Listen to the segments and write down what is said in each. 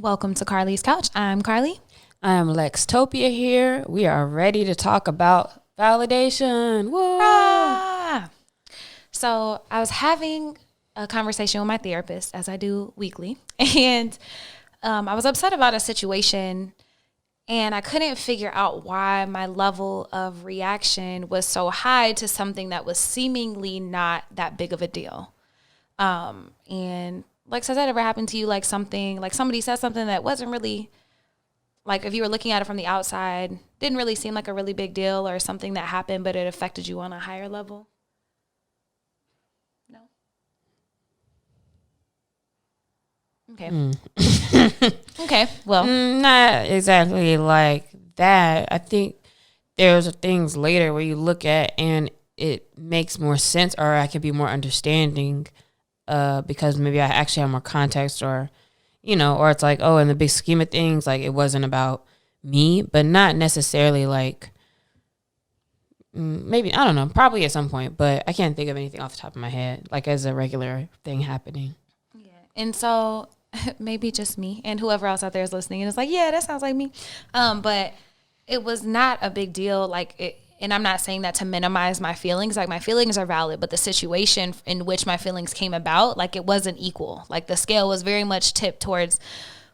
Welcome to Carlie's Couch. I'm Carlie. I'm Lextopia here. We are ready to talk about validation. Whoa. Ah! So I was having a conversation with my therapist, as I do weekly, and I was upset about a situation, and I couldn't figure out why my level of reaction was so high to something that was seemingly not that big of a deal. And Lex, has that ever happened to you? Like something, like somebody said something that wasn't really, like if you were looking at it from the outside, didn't really seem like a really big deal, or something that happened, but it affected you on a higher level? No? Okay. Okay. Well, Not exactly like that. I think there's things later where you look at and it makes more sense, or I could be more understanding because maybe I actually have more context, or, or it's like, oh, in the big scheme of things, like it wasn't about me, but not necessarily like, maybe, I don't know, probably at some point, but I can't think of anything off the top of my head, like as a regular thing happening. yeah. And so maybe just me and whoever else out there is listening and it's like, yeah, that sounds like me. But it was not a big deal. Like it, and I'm not saying that to minimize my feelings. Like my feelings are valid, but the situation in which my feelings came about, like it wasn't equal. Like the scale was very much tipped towards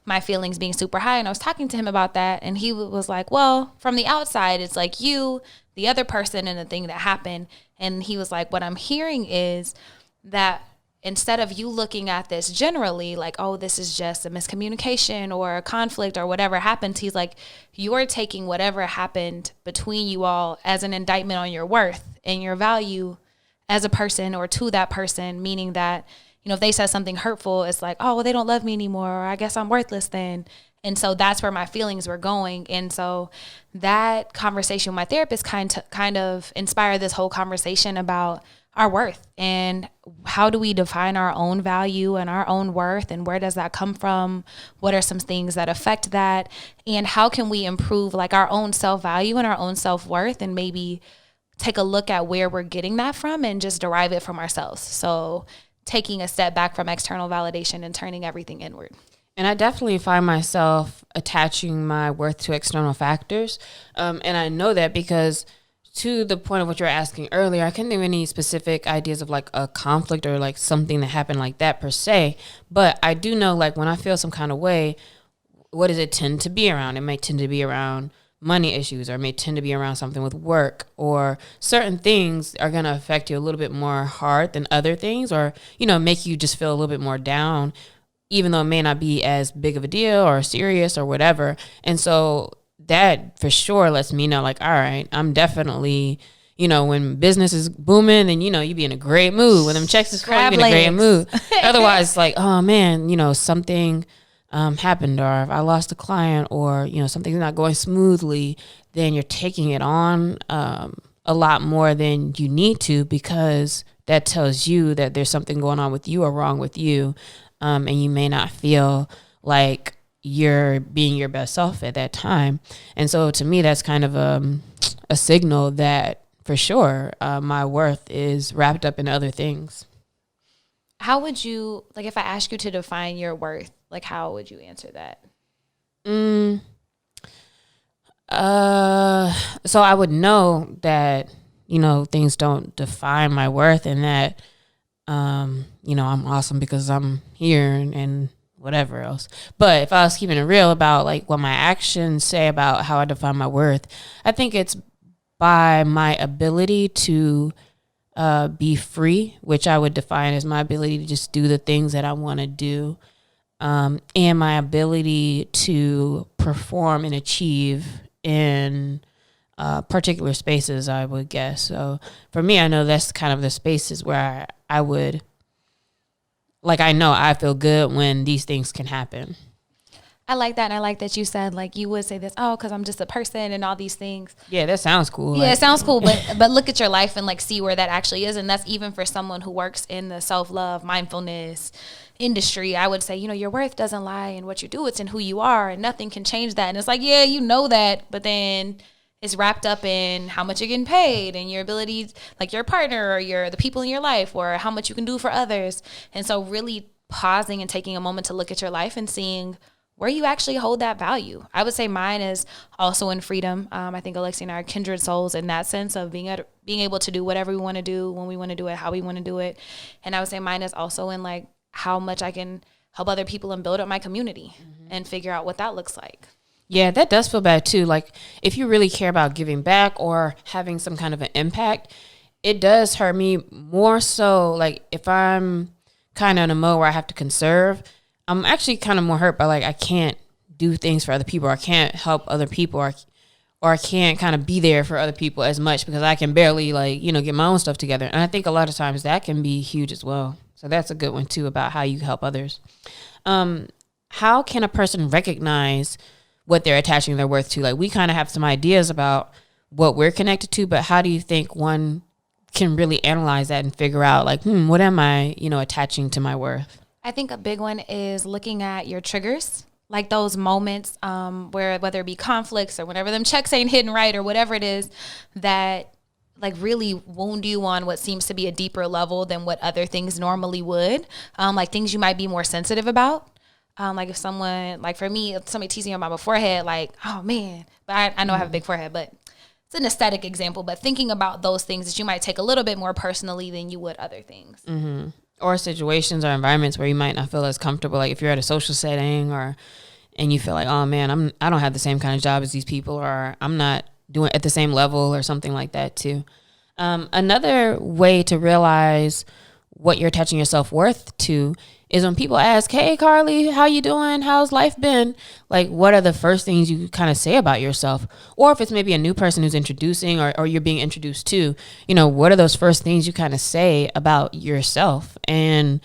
my feelings being super high. And I was talking to him about that. And he was like, well, from the outside, it's like you, the other person, and the thing that happened. And he was like, what I'm hearing is that instead of you looking at this generally like, oh, this is just a miscommunication or a conflict or whatever happened, he's like, you're taking whatever happened between you all as an indictment on your worth and your value as a person or to that person, meaning that, if they said something hurtful, it's like, oh, well, they don't love me anymore, or I guess I'm worthless then. And so that's where my feelings were going. And so that conversation with my therapist kind of inspired this whole conversation about our worth and how do we define our own value and our own worth, and where does that come from? What are some things that affect that? And how can we improve like our own self-value and our own self-worth, and maybe take a look at where we're getting that from and just derive it from ourselves. So taking a step back from external validation and turning everything inward. And I definitely find myself attaching my worth to external factors. And I know that because, to the point of what you were asking earlier, I can't think of any specific ideas of like a conflict or like something that happened like that per se. But I do know, like, when I feel some kind of way, what does it tend to be around? It may tend to be around money issues, or it may tend to be around something with work, or certain things are going to affect you a little bit more hard than other things, or, make you just feel a little bit more down, even though it may not be as big of a deal or serious or whatever. And so that for sure lets me know, like, all right, I'm definitely, when business is booming, then, you be in a great mood. When them checks is flowing, you be in a great mood. Otherwise, it's like, oh man, something happened, or if I lost a client, or, something's not going smoothly, then you're taking it on a lot more than you need to, because that tells you that there's something going on with you or wrong with you. And you may not feel like you're being your best self at that time. And so to me, that's kind of a signal that for sure my worth is wrapped up in other things. How would you, like, if I ask you to define your worth, like, how would you answer that? So I would know that, things don't define my worth, and that, I'm awesome because I'm here and whatever else. But if I was keeping it real about like what my actions say about how I define my worth, I think it's by my ability to be free, which I would define as my ability to just do the things that I want to do, and my ability to perform and achieve in particular spaces, I would guess. So for me, I know that's kind of the spaces where I would, like, I know I feel good when these things can happen. I like that. And I like that you said, like, you would say this, oh, because I'm just a person and all these things. Yeah, that sounds cool. Yeah, like, it sounds cool. But look at your life and, like, see where that actually is. And that's even for someone who works in the self-love, mindfulness industry. I would say, your worth doesn't lie in what you do. It's in who you are. And nothing can change that. And it's like, yeah, you know that. But then it's wrapped up in how much you're getting paid and your ability, like your partner or the people in your life, or how much you can do for others. And so really pausing and taking a moment to look at your life and seeing where you actually hold that value. I would say mine is also in freedom. I think Alexia and I are kindred souls in that sense of being able to do whatever we want to do, when we want to do it, how we want to do it. And I would say mine is also in like how much I can help other people and build up my community and figure out what that looks like. Yeah, that does feel bad too. Like if you really care about giving back or having some kind of an impact, it does hurt me more so. Like if I'm kind of in a mode where I have to conserve, I'm actually kind of more hurt by like I can't do things for other people, or I can't help other people, or I can't kind of be there for other people as much because I can barely like, get my own stuff together. And I think a lot of times that can be huge as well. So that's a good one too, about how you help others. How can a person recognize what they're attaching their worth to? Like we kind of have some ideas about what we're connected to, but how do you think one can really analyze that and figure out like, what am I, attaching to my worth? I think a big one is looking at your triggers, like those moments where whether it be conflicts or whenever them checks ain't hitting right or whatever it is that like really wound you on what seems to be a deeper level than what other things normally would. Like things you might be more sensitive about. Like if someone, like for me, if somebody teasing about my forehead, like, oh man, but I know I have a big forehead, but it's an aesthetic example, but thinking about those things that you might take a little bit more personally than you would other things. Mm-hmm. Or situations or environments where you might not feel as comfortable. Like if you're at a social setting and you feel like, oh man, I don't have the same kind of job as these people, or I'm not doing at the same level or something like that too. Another way to realize what you're attaching your self-worth to is when people ask, hey, Carlie, how you doing? How's life been? Like, what are the first things you kind of say about yourself? Or if it's maybe a new person who's introducing or you're being introduced to, what are those first things you kind of say about yourself? And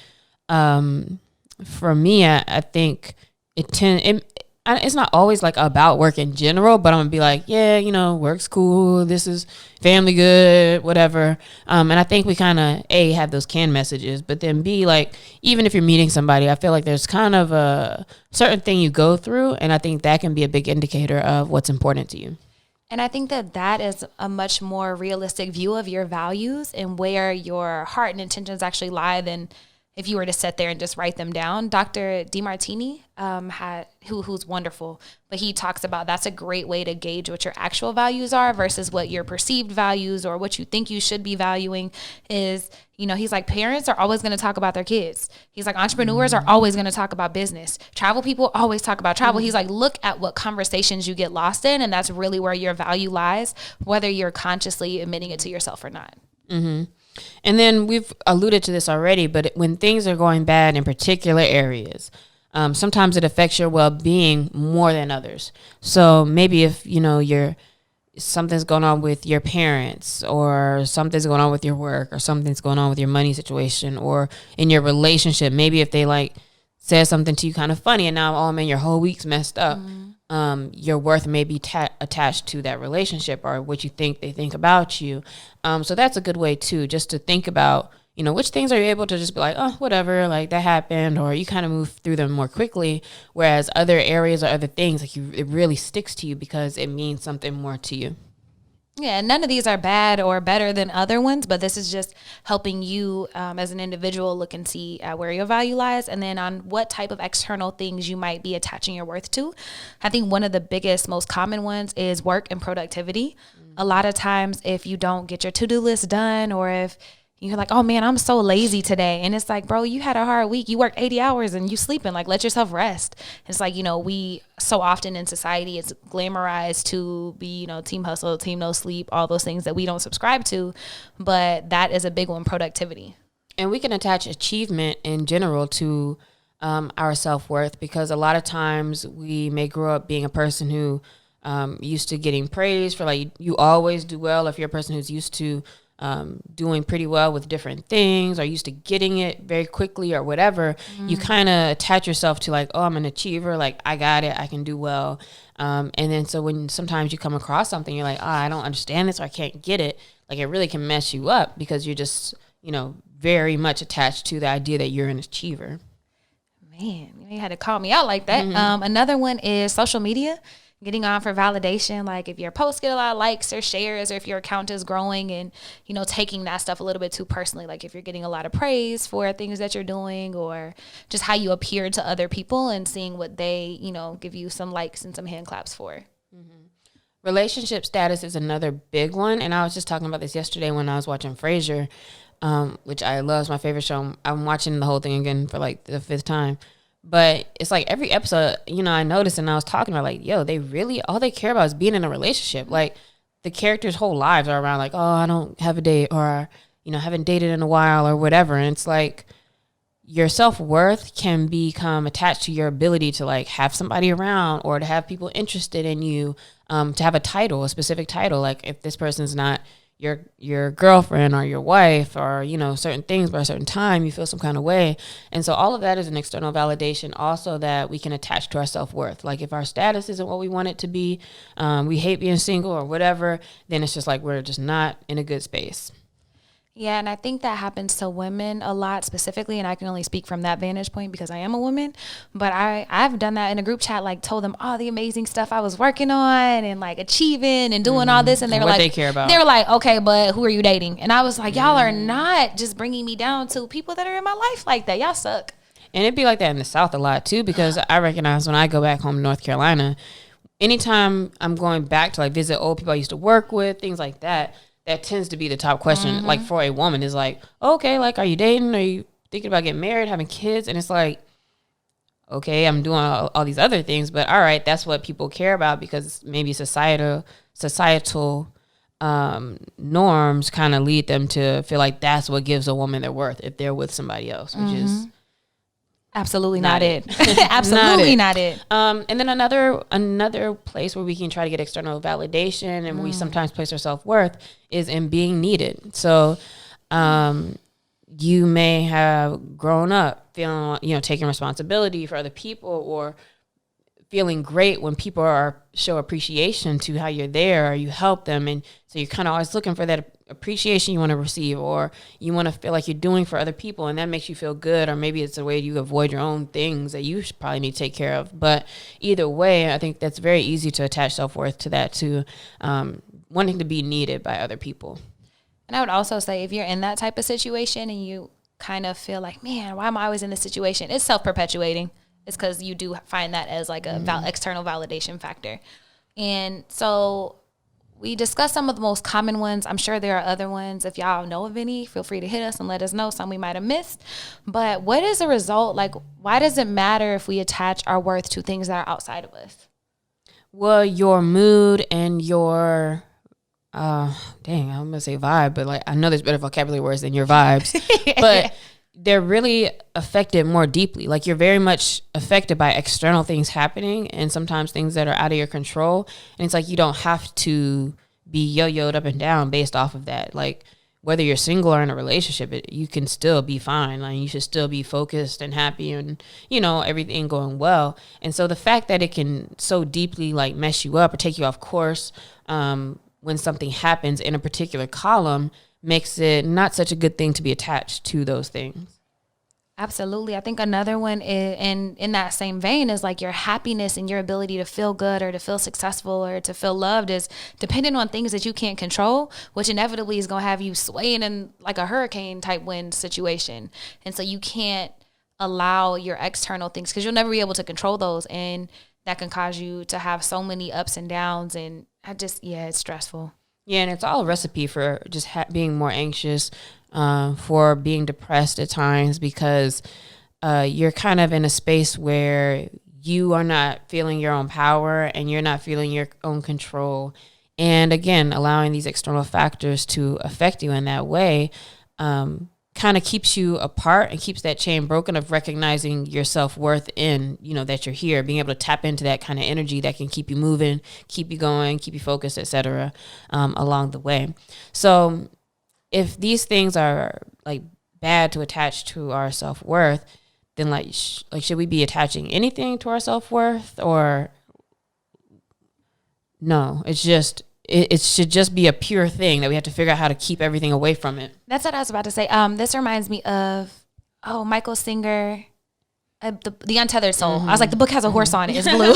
for me, I think it's not always like about work in general, but I'm gonna be like, yeah, work's cool. This is family good, whatever. And I think we kind of have those canned messages, but then B, like, even if you're meeting somebody, I feel like there's kind of a certain thing you go through. And I think that can be a big indicator of what's important to you. And I think that is a much more realistic view of your values and where your heart and intentions actually lie than if you were to sit there and just write them down. Dr. DeMartini, who's wonderful, but he talks about that's a great way to gauge what your actual values are versus what your perceived values or what you think you should be valuing is, he's like, parents are always going to talk about their kids. He's like, entrepreneurs are always going to talk about business. Travel people always talk about travel. He's like, look at what conversations you get lost in, and that's really where your value lies, whether you're consciously admitting it to yourself or not. Mm-hmm. And then we've alluded to this already, but when things are going bad in particular areas, sometimes it affects your well-being more than others. So maybe if, something's going on with your parents, or something's going on with your work, or something's going on with your money situation, or in your relationship, maybe if they like said something to you kind of funny and now, oh man, your whole week's messed up. Your worth may be attached to that relationship or what you think they think about you. So that's a good way too, just to think about, which things are you able to just be like, oh, whatever, like that happened, or you kind of move through them more quickly. Whereas other areas or other things, like it really sticks to you because it means something more to you. Yeah, none of these are bad or better than other ones, but this is just helping you as an individual look and see where your value lies and then on what type of external things you might be attaching your worth to. I think one of the biggest, most common ones is work and productivity. A lot of times if you don't get your to-do list done, or if you're like, oh man, I'm so lazy today. And it's like, bro, you had a hard week. You worked 80 hours and you sleeping. Like, let yourself rest. It's like, we so often in society, it's glamorized to be, team hustle, team no sleep, all those things that we don't subscribe to. But that is a big one, productivity. And we can attach achievement in general to our self-worth, because a lot of times we may grow up being a person who used to getting praised for like, you always do well. If you're a person who's used to doing pretty well with different things, or used to getting it very quickly or whatever, you kind of attach yourself to like, oh, I'm an achiever, like I got it, I can do well. And then so when sometimes you come across something, you're like, oh, I don't understand this, or I can't get it. Like it really can mess you up because you're just, very much attached to the idea that you're an achiever. Man, you had to call me out like that. Another one is social media getting on for validation. Like if your posts get a lot of likes or shares, or if your account is growing, and, you know, taking that stuff a little bit too personally. Like if you're getting a lot of praise for things that you're doing, or just how you appear to other people, and seeing what they, you know, give you some likes and some hand claps for. Relationship status is another big one. And I was just talking about this yesterday when I was watching Frasier, which I love. It's my favorite show. I'm watching the whole thing again for like the 5th time. But it's like every episode, you know, I noticed, and I was talking about like, yo, they really, all they care about is being in a relationship. Like the characters' whole lives are around like, oh, I don't have a date, or, you know, haven't dated in a while, or whatever. And it's like your self-worth can become attached to your ability to like have somebody around, or to have people interested in you, to have a title, a specific title. Like if this person's not your girlfriend or your wife, or, you know, certain things by a certain time, you feel some kind of way. And so all of that is an external validation also that we can attach to our self-worth. Like if our status isn't what we want it to be, we hate being single or whatever, then it's just like we're just not in a good space. Yeah, and I think that happens to women a lot specifically, and I can only speak from that vantage point because I am a woman. But I've done that in a group chat, like told them all the amazing stuff I was working on and like achieving and doing all this, and they were what like, they care about. They were like, okay, but who are you dating? And I was like, y'all are not just bringing me down to people that are in my life like that. Y'all suck. And it'd be like that in the South a lot too, because I recognize when I go back home to North Carolina, anytime I'm going back to like visit old people I used to work with, things like that, that tends to be the top question. Like for a woman is like, okay, like, are you dating? Are you thinking about getting married, having kids? And it's like, okay, I'm doing all these other things, but all right, that's what people care about, because maybe societal norms kind of lead them to feel like that's what gives a woman their worth if they're with somebody else, which is absolutely not it. Absolutely not it. And then another place where we can try to get external validation, and we sometimes place our self-worth, is in being needed. So you may have grown up feeling, you know, taking responsibility for other people, or feeling great when people show appreciation to how you're there, or you help them. And so you're kind of always looking for that appreciation you want to receive, or you want to feel like you're doing for other people, and that makes you feel good. Or maybe it's a way you avoid your own things that you should probably need to take care of. But either way, I think that's very easy to attach self-worth to that, to wanting to be needed by other people. And I would also say, if you're in that type of situation and you kind of feel like, man, why am I always in this situation? It's self-perpetuating. It's because you do find that as like a external validation factor. And so we discussed some of the most common ones. I'm sure there are other ones. If y'all know of any, feel free to hit us and let us know. Some we might have missed. But what is the result? Like, why does it matter if we attach our worth to things that are outside of us? Well, your mood and your I'm gonna say vibe, but like I know there's better vocabulary words than your vibes, but they're really affected more deeply. Like you're very much affected by external things happening, and sometimes things that are out of your control. And it's like you don't have to be yo-yoed up and down based off of that. Like whether you're single or in a relationship, you can still be fine. Like you should still be focused and happy, and you know, everything going well. And so the fact that it can so deeply like mess you up or take you off course when something happens in a particular column makes it not such a good thing to be attached to those things. Absolutely. I think another one is, and in that same vein, is like your happiness and your ability to feel good or to feel successful or to feel loved is dependent on things that you can't control, which inevitably is going to have you swaying in like a hurricane type wind situation. And so you can't allow your external things, because you'll never be able to control those. And that can cause you to have so many ups and downs. And it's stressful. Yeah, and it's all a recipe for just being more anxious, for being depressed at times, because you're kind of in a space where you are not feeling your own power and you're not feeling your own control. And again, allowing these external factors to affect you in that way kind of keeps you apart and keeps that chain broken of recognizing your self-worth in, you know, that you're here, being able to tap into that kind of energy that can keep you moving, keep you going, keep you focused, etc. Along the way. So if these things are like bad to attach to our self-worth, then like should we be attaching anything to our self-worth, or no? It's just it should just be a pure thing that we have to figure out how to keep everything away from it. That's what I was about to say. This reminds me of Michael Singer, the Untethered Soul. I was like, the book has a horse on it. It's blue.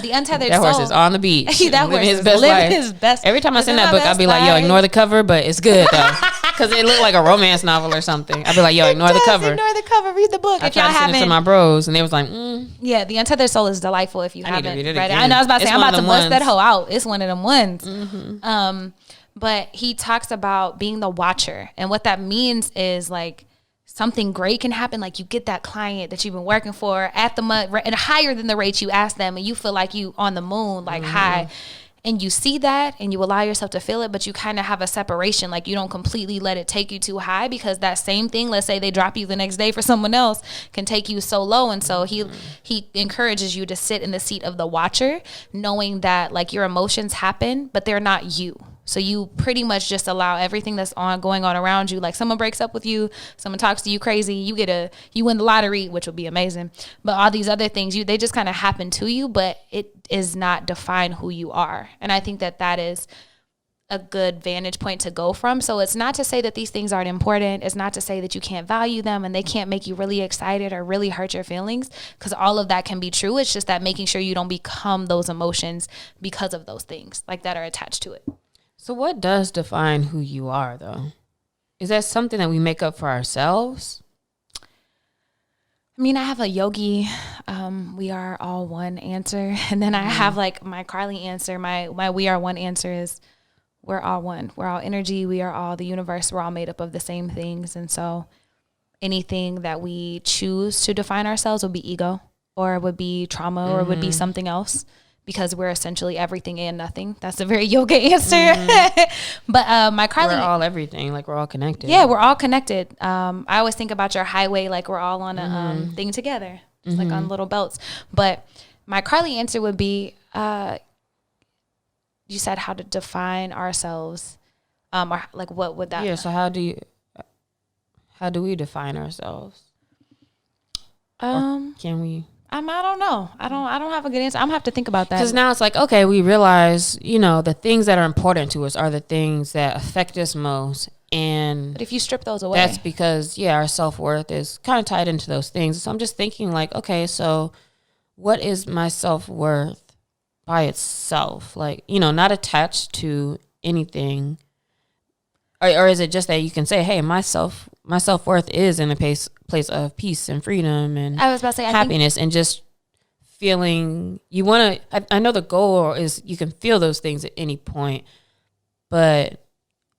The Untethered That Soul. horse is on the beach. That horse is living his best. Every time I send that book, I'll be like, yo, ignore the cover, but it's good though. Because it looked like a romance novel or something. I'll be like, yo, ignore the cover. Ignore the cover. Read the book. I tried to send it to my bros, and they was like, Yeah, The Untethered Soul is delightful if you haven't read it read it. again. And I was about to say, I'm about to bust that ones. hoe out. It's one of them ones. But he talks about being the watcher. And what that means is like, something great can happen. Like you get that client that you've been working for at the and higher than the rate you ask them, and you feel like you on the moon, like high. And you see that and you allow yourself to feel it, but you kind of have a separation. Like you don't completely let it take you too high, because that same thing, let's say they drop you the next day for someone else, can take you so low. And so he encourages you to sit in the seat of the watcher, knowing that like your emotions happen, but they're not you. So you pretty much just allow everything that's going on around you. Like someone breaks up with you, someone talks to you crazy, you win the lottery, which would be amazing. But all these other things, they just kind of happen to you, but it is not define who you are. And I think that is a good vantage point to go from. So it's not to say that these things aren't important. It's not to say that you can't value them and they can't make you really excited or really hurt your feelings, because all of that can be true. It's just that making sure you don't become those emotions because of those things like that are attached to it. So what does define who you are, though? Is that something that we make up for ourselves? I mean, I have a yogi, we are all one answer. And then I have like my Carlie answer, my we are one answer is we're all one. We're all energy. We are all the universe. We're all made up of the same things. And so anything that we choose to define ourselves would be ego, or it would be trauma, or it would be something else. Because we're essentially everything and nothing. That's a very yoga answer. But my Carlie, we're all everything. Like we're all connected. Yeah, we're all connected. I always think about your highway like we're all on a thing together, just like on little belts. But my Carlie answer would be, you said how to define ourselves, or like what would that? Yeah. So how do we define ourselves? Or can we? I don't know. I don't have a good answer. I'm gonna have to think about that. Because now it's like, okay, we realize, the things that are important to us are the things that affect us most. And but if you strip those away, that's because, our self-worth is kind of tied into those things. So I'm just thinking like, okay, so what is my self-worth by itself? Like, not attached to anything. Or is it just that you can say, hey, my self-worth is in a place of peace and freedom and I was about to say, happiness, and just feeling you want to, I know the goal is you can feel those things at any point, but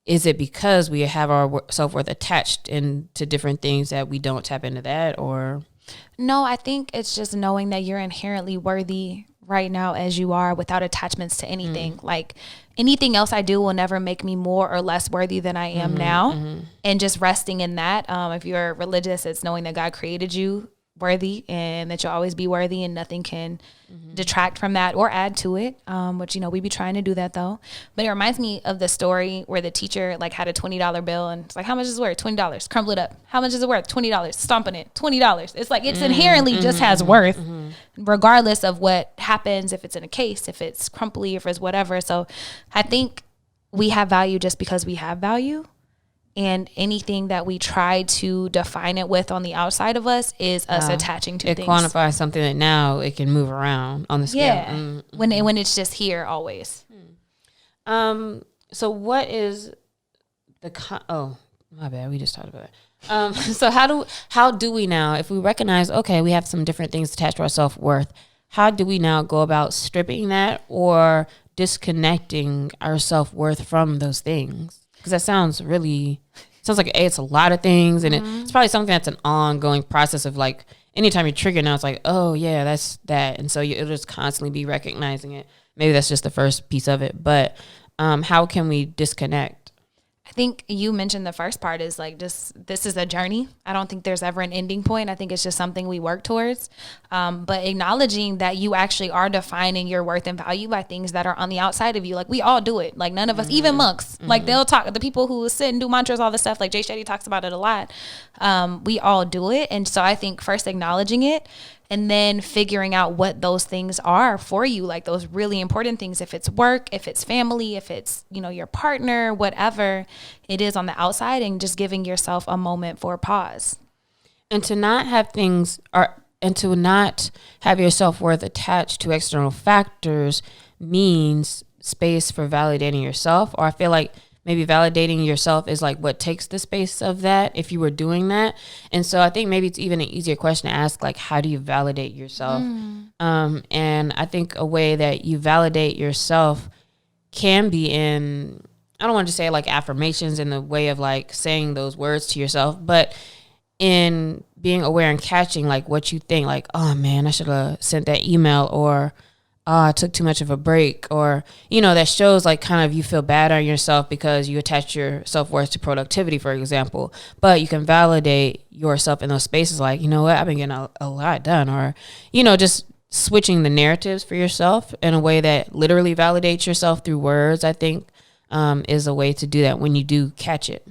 is it because we have our self-worth attached into different things that we don't tap into that? Or no, I think it's just knowing that you're inherently worthy right now as you are, without attachments to anything. Like anything else I do will never make me more or less worthy than I am now. And just resting in that. If you're religious, it's knowing that God created you worthy and that you'll always be worthy, and nothing can detract from that or add to it. Which, we be trying to do that though. But it reminds me of the story where the teacher like had a $20 bill and it's like, how much is it worth? $20. Crumble it up. How much is it worth? $20. Stomping it. $20. It's like, it's inherently just has worth regardless of what happens, if it's in a case, if it's crumply, if it's whatever. So I think we have value just because we have value. And anything that we try to define it with on the outside of us is us attaching to it things. It quantifies something that now it can move around on the scale. Yeah, when it's just here always. So what is the oh, my bad, we just talked about it. So how do we now, if we recognize, okay, we have some different things attached to our self-worth, how do we now go about stripping that or disconnecting our self-worth from those things? Because that sounds like it's a lot of things, and it's probably something that's an ongoing process of like, anytime you trigger now, it's like, oh yeah, that's that. And so it'll just constantly be recognizing it. Maybe that's just the first piece of it, but how can we disconnect? I think you mentioned the first part is like, just, this is a journey. I don't think there's ever an ending point. I think it's just something we work towards. But acknowledging that you actually are defining your worth and value by things that are on the outside of you. Like we all do it. Like none of us, even monks, like they'll talk, the people who sit and do mantras, all this stuff, like Jay Shetty talks about it a lot. We all do it. And so I think first acknowledging it, and then figuring out what those things are for you, like those really important things. If it's work, if it's family, if it's, your partner, whatever it is on the outside, and just giving yourself a moment for a pause. And to not have things, or and to not have your self-worth attached to external factors means space for validating yourself. Or I feel like maybe validating yourself is like what takes the space of that if you were doing that. And so I think maybe it's even an easier question to ask, like, how do you validate yourself? And I think a way that you validate yourself can be in, I don't want to say like affirmations in the way of like saying those words to yourself, but in being aware and catching like what you think, like, oh man, I should have sent that email, or oh, I took too much of a break, or, you know, that shows like kind of you feel bad on yourself because you attach your self-worth to productivity, for example. But you can validate yourself in those spaces like, you know what, I've been getting a lot done, or, you know, just switching the narratives for yourself in a way that literally validates yourself through words, I think is a way to do that when you do catch it.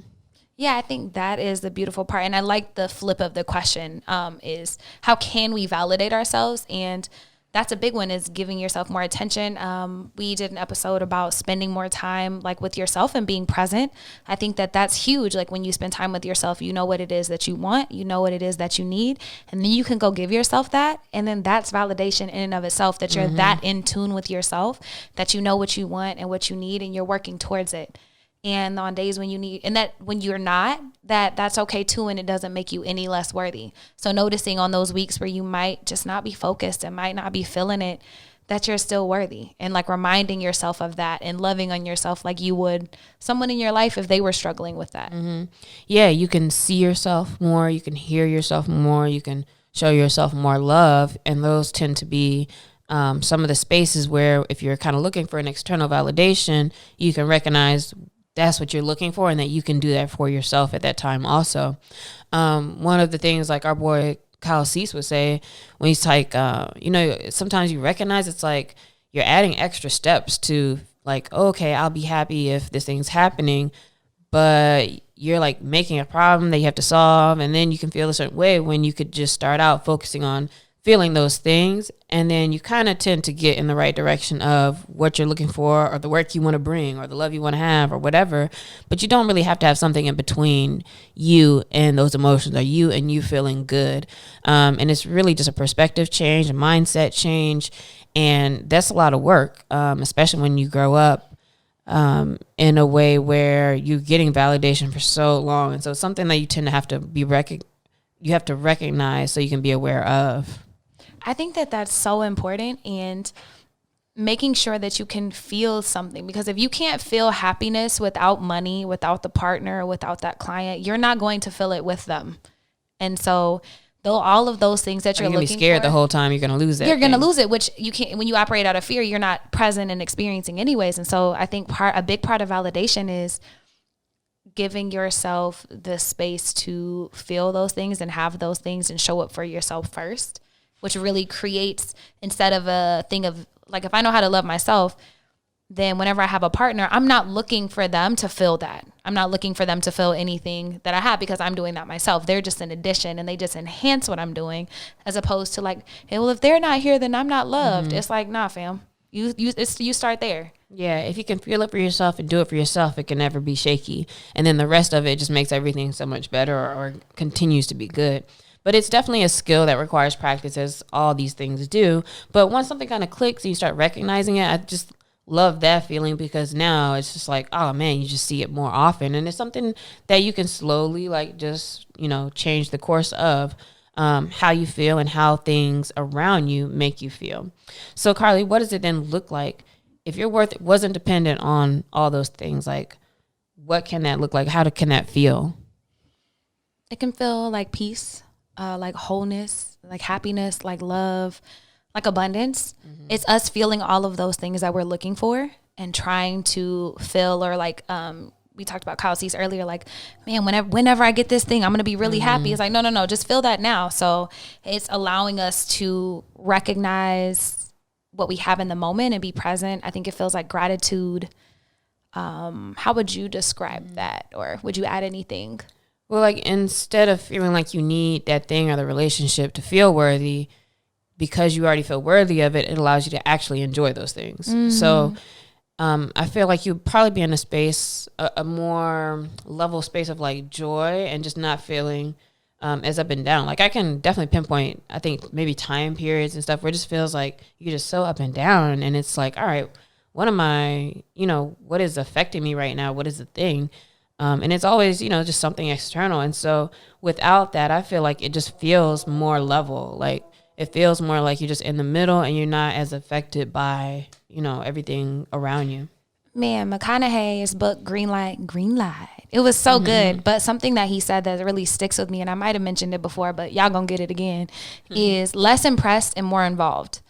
Yeah, I think that is the beautiful part. And I like the flip of the question is how can we validate ourselves? And that's a big one, is giving yourself more attention. We did an episode about spending more time like with yourself and being present. I think that that's huge. Like when you spend time with yourself, you know what it is that you want, you know what it is that you need, and then you can go give yourself that. And then that's validation in and of itself, that you're that in tune with yourself, that you know what you want and what you need, and you're working towards it. And on days when you need, and that when you're not, that's okay too, and it doesn't make you any less worthy. So noticing on those weeks where you might just not be focused and might not be feeling it, that you're still worthy, and like reminding yourself of that and loving on yourself like you would someone in your life if they were struggling with that. Yeah, you can see yourself more, you can hear yourself more, you can show yourself more love, and those tend to be some of the spaces where if you're kind of looking for an external validation, you can recognize that's what you're looking for, and that you can do that for yourself at that time also. One of the things like our boy Kyle Cease would say when he's like, you know, sometimes you recognize it's like you're adding extra steps to like, okay, I'll be happy if this thing's happening, but you're like making a problem that you have to solve, and then you can feel a certain way when you could just start out focusing on feeling those things, and then you kind of tend to get in the right direction of what you're looking for, or the work you want to bring, or the love you want to have, or whatever. But you don't really have to have something in between you and those emotions, or you and you feeling good. And it's really just a perspective change, a mindset change, and that's a lot of work, especially when you grow up in a way where you're getting validation for so long. And so it's something that you tend to have to you have to recognize so you can be aware of. I think that that's so important, and making sure that you can feel something, because if you can't feel happiness without money, without the partner, without that client, you're not going to feel it with them. And so though all of those things that you're looking for, be scared the whole time, you're going to lose that. You're going to lose it, which you can't, when you operate out of fear, you're not present and experiencing anyways. And so I think a big part of validation is giving yourself the space to feel those things and have those things and show up for yourself first, which really creates, instead of a thing of like, if I know how to love myself, then whenever I have a partner, I'm not looking for them to feel that. I'm not looking for them to feel anything that I have, because I'm doing that myself. They're just an addition, and they just enhance what I'm doing, as opposed to like, hey, well, if they're not here, then I'm not loved. It's like, nah, fam, you start there. Yeah, if you can feel it for yourself and do it for yourself, it can never be shaky. And then the rest of it just makes everything so much better, or continues to be good. But it's definitely a skill that requires practice, as all these things do. But once something kind of clicks and you start recognizing it, I just love that feeling, because now it's just like, oh man, you just see it more often. And it's something that you can slowly like just, you know, change the course of how you feel and how things around you make you feel. So Carlie, what does it then look like if your worth wasn't dependent on all those things? Like, what can that look like? How can that feel? It can feel like peace, like wholeness, like happiness, like love, like abundance. It's us feeling all of those things that we're looking for and trying to feel, or like, we talked about Kyle Cease earlier, like, man, whenever I get this thing, I'm going to be really happy. It's like, no, just feel that now. So it's allowing us to recognize what we have in the moment and be present. I think it feels like gratitude. How would you describe that? Or would you add anything? Well, like, instead of feeling like you need that thing or the relationship to feel worthy, because you already feel worthy of it, it allows you to actually enjoy those things. So I feel like you'd probably be in a space, a more level space of like joy, and just not feeling as up and down. Like I can definitely pinpoint, I think maybe time periods and stuff where it just feels like you're just so up and down. And it's like, all right, what am I, what is affecting me right now? What is the thing? And it's always, just something external. And so without that, I feel like it just feels more level. Like it feels more like you're just in the middle and you're not as affected by, everything around you. Man, McConaughey's book, Green Light. It was so good. But something that he said that really sticks with me, and I might have mentioned it before, but y'all gonna get it again, is less impressed and more involved.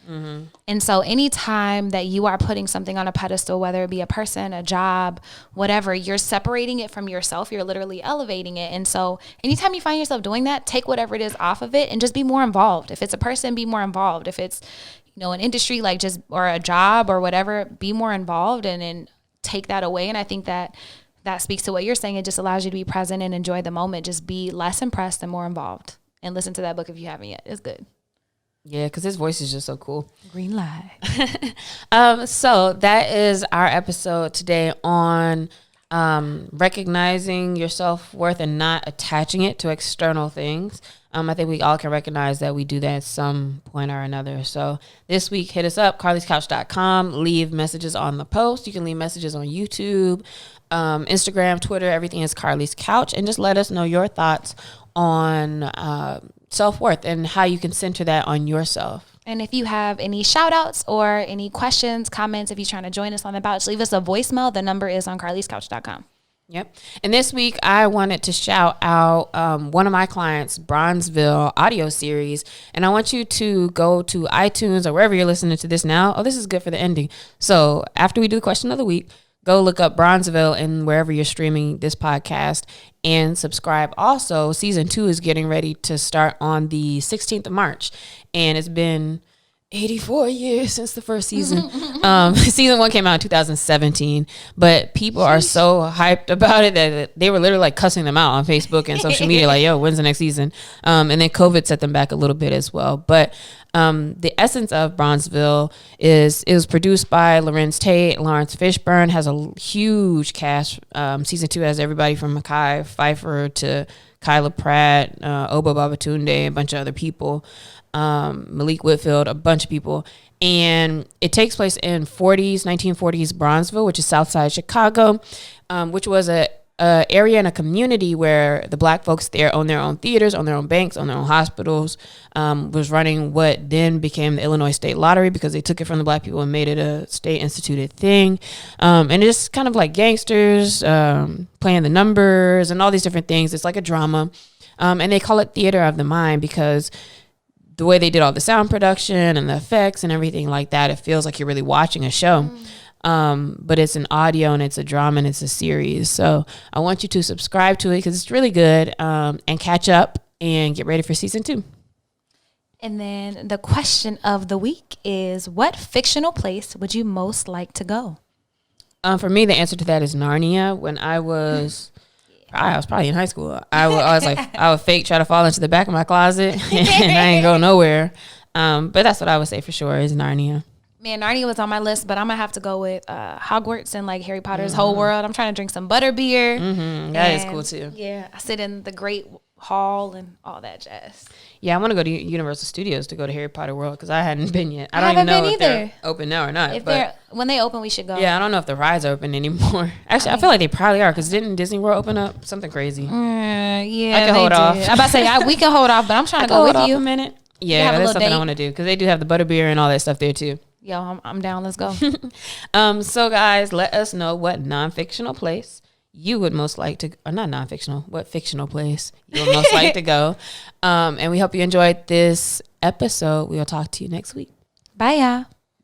And so anytime that you are putting something on a pedestal, whether it be a person, a job, whatever, you're separating it from yourself. You're literally elevating it. And so anytime you find yourself doing that, take whatever it is off of it and just be more involved. If it's a person, be more involved. If it's, an industry or a job or whatever, be more involved and then take that away. And I think that speaks to what you're saying. It just allows you to be present and enjoy the moment. Just be less impressed and more involved. And listen to that book if you haven't yet. It's good. Yeah, because his voice is just so cool. Green light. So that is our episode today on recognizing your self-worth and not attaching it to external things. I think we all can recognize that we do that at some point or another. So this week, hit us up, carliescouch.com. Leave messages on the post. You can leave messages on YouTube, Instagram, Twitter. Everything is Carlie's Couch. And just let us know your thoughts on self-worth and how you can center that on yourself. And if you have any shout outs or any questions, comments, if you're trying to join us on the couch, leave us a voicemail. The number is on carliescouch.com. Yep. And this week I wanted to shout out one of my clients, Bronzeville audio series. And I want you to go to iTunes or wherever you're listening to this now. Oh, this is good for the ending. So after we do the question of the week, go look up Bronzeville and wherever you're streaming this podcast and subscribe. Also, season 2 is getting ready to start on the 16th of March. And it's been 84 years since the first season. Season 1 came out in 2017, but people are so hyped about it that they were literally like cussing them out on Facebook and social media, like, yo, when's the next season? And then COVID set them back a little bit as well. But the essence of Bronzeville is it was produced by Lorenz Tate, Lawrence Fishburne, has a huge cast. Season 2 has everybody from Mekhi Phifer to Kyla Pratt, Oba Babatunde, a bunch of other people. Malik Whitfield, a bunch of people. And it takes place in 1940s Bronzeville, which is Southside Chicago, which was a area and a community where the black folks there own their own theaters, own their own banks, own their own hospitals, was running what then became the Illinois State Lottery because they took it from the black people and made it a state instituted thing. And it's just kind of like gangsters playing the numbers and all these different things. It's like a drama. And they call it theater of the mind because the way they did all the sound production and the effects and everything like that, it feels like you're really watching a show. But it's an audio and it's a drama and it's a series. So I want you to subscribe to it because it's really good, and catch up and get ready for season 2. And then the question of the week is, what fictional place would you most like to go? For me, the answer to that is Narnia. When I was probably in high school. I was like, I would fake try to fall into the back of my closet and I ain't go nowhere. But that's what I would say for sure is Narnia. Man, Narnia was on my list, but I'm going to have to go with Hogwarts and like Harry Potter's whole world. I'm trying to drink some butterbeer. That is cool too. Yeah, I sit in the Great Hall and all that jazz. Yeah, I want to go to Universal Studios to go to Harry Potter World because I hadn't been yet. I don't even know if they're open now or not. When they open, we should go. Yeah, I don't know if the rides are open anymore. Actually, I feel like they probably are because didn't Disney World open up something crazy? Yeah, I can hold off. I'm about to say we can hold off, but I'm trying to go with you a minute. Yeah, that's something I want to do because they do have the butterbeer and all that stuff there too. Yo, I'm down. Let's go. So guys, let us know what non-fictional place you would most like to, or not non-fictional, what fictional place you would most like to go. And we hope you enjoyed this episode. We'll talk to you next week. Bye, y'all.